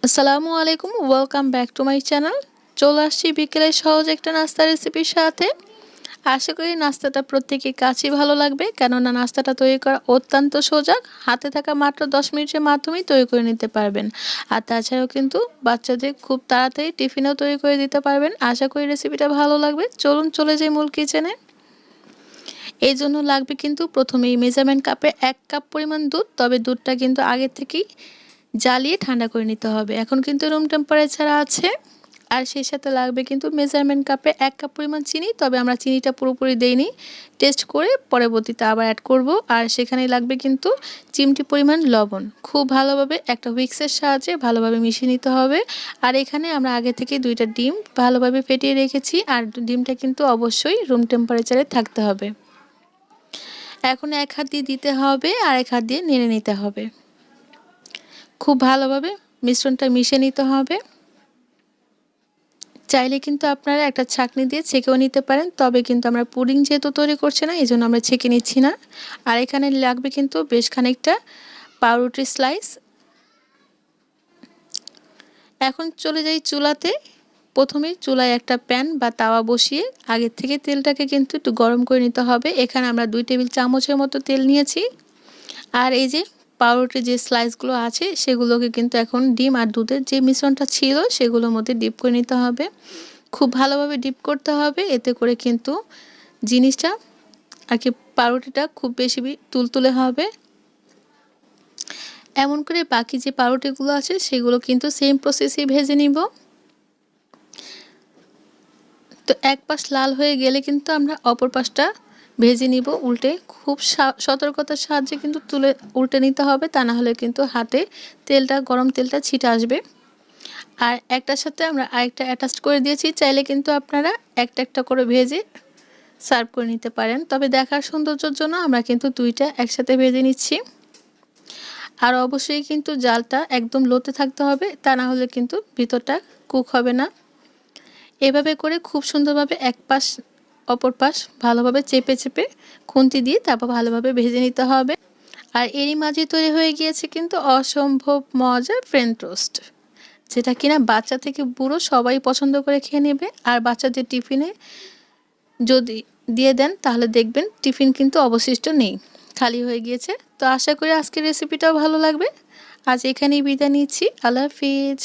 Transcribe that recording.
আসসালামু আলাইকুম, welcome back to my channel. চলে আসছি বিকেলের সহজ একটা নাস্তা রেসিপির সাথে। আশা করি নাস্তাটা প্রত্যেকের কাছেই ভালো লাগবে, কেননা নাস্তাটা তৈরি করা অত্যন্ত সোজা। হাতে থাকা মাত্র 10 মিনিটের মাধ্যমেই তৈরি করে নিতে পারবেন। আর তাছাড়াও কিন্তু বাচ্চাদের খুব তাড়াতাড়ি টিফিনেও তৈরি করে দিতে পারবেন। আশা করি রেসিপিটা ভালো লাগবে। চলুন চলে যাই মূল কিচেনে। এই জন্য লাগবে কিন্তু প্রথমেই মেজারমেন্ট কাপে 1 কাপ পরিমাণ দুধ, তবে দুধটা কিন্তু আগে থেকেই জ্বালিয়ে ঠান্ডা করে নিতে হবে। এখন কিন্তু রুম টেম্পারেচার আছে। আর সেই সাথে লাগবে কিন্তু মেজারমেন্ট কাপে 1 কাপ পরিমাণ চিনি, তবে আমরা চিনিটা পুরোপুরি দেইনি, টেস্ট করে পরবর্তীতে আবার অ্যাড করব। আর সেখানেই লাগবে কিন্তু চিমটি পরিমাণ লবণ। খুব ভালোভাবে একটা হুইক্সের সাহায্যে ভালোভাবে মিশিয়ে নিতে হবে। আর এখানে আমরা আগে থেকে 2টা ডিম ভালোভাবে ফেটিয়ে রেখেছি, আর ডিমটা কিন্তু অবশ্যই রুম টেম্পারেচারে থাকতে হবে। এখন এক হাত দিয়ে দিতে হবে আর এক হাত দিয়ে নেড়ে নিতে হবে। খুব ভালোভাবে মিশ্রণটা মিশিয়ে নিতে হবে। চাইলে কিন্তু আপনারা একটা ছাঁকনি দিয়ে ছেঁকেও নিতে পারেন, তবে কিন্তু আমরা পুডিং যেহেতু তৈরি করছি না, এই জন্য আমরা ছেঁকে নিচ্ছি না। আর এখানে লাগবে কিন্তু বেশ খানিকটা পাউরুটির স্লাইস। এখন চলে যাই চুলাতে। প্রথমে চুলায় একটা প্যান বা তাওয়া বসিয়ে আগের থেকে তেলটাকে কিন্তু একটু গরম করে নিতে হবে। এখানে আমরা 2 টেবিল চামচের মতো তেল নিয়েছি। আর এই যে পাউরুটির যে স্লাইসগুলো আছে সেগুলোকে কিন্তু এখন ডিম আর দুধের যে মিশ্রণটা ছিল সেগুলোর মধ্যে ডিপ করে নিতে হবে। খুব ভালোভাবে ডিপ করতে হবে, এতে করে কিন্তু জিনিসটা আর কি পাউরুটিটা খুব বেশি তুলতুলে হবে। এমন করে বাকি যে পাউরুটিগুলো আছে সেগুলো কিন্তু সেম প্রসেসেই ভেজে নিব। তো এক পাশ লাল হয়ে গেলে কিন্তু আমরা অপর পাশটা ভেজে নিব উল্টে। খুব সতর্কতার সাহায্যে কিন্তু উল্টে নিতে হবে, তা না হলে কিন্তু হাতে গরম তেলটা ছিটে আসবে। আর একটার সাথে আমরা আরেকটা অ্যাটাচ করে দিয়েছি। চাইলে কিন্তু আপনারা একটা একটা করে ভেজে সার্ভ করে নিতে পারেন, তবে দেখার সৌন্দর্যের জন্য আমরা কিন্তু 2টা একসাথে ভেজে নিচ্ছি। আর অবশ্যই কিন্তু জালটা একদম লোতে থাকতে হবে, তা না হলে কিন্তু ভিতরটা কুক হবে না। এভাবে করে খুব সুন্দরভাবে এক পাশ অপর পাশ ভালোভাবে চেপে চেপে খুন্তি দিয়ে তারপর ভালোভাবে ভেজে নিতে হবে। আর এরই মাঝে তৈরি হয়ে গিয়েছে কিন্তু অসম্ভব মজার ফ্রেঞ্চ টোস্ট, যেটা কিনা বাচ্চা থেকে বুড়ো সবাই পছন্দ করে খেয়ে নেবে। আর বাচ্চাদের টিফিনে যদি দিয়ে দেন তাহলে দেখবেন টিফিন কিন্তু অবশিষ্ট নেই, খালি হয়ে গিয়েছে। তো আশা করি আজকের রেসিপিটাও ভালো লাগবে। আজ এখানেই বিদায় নিচ্ছি। আল্লাহ হাফিজ।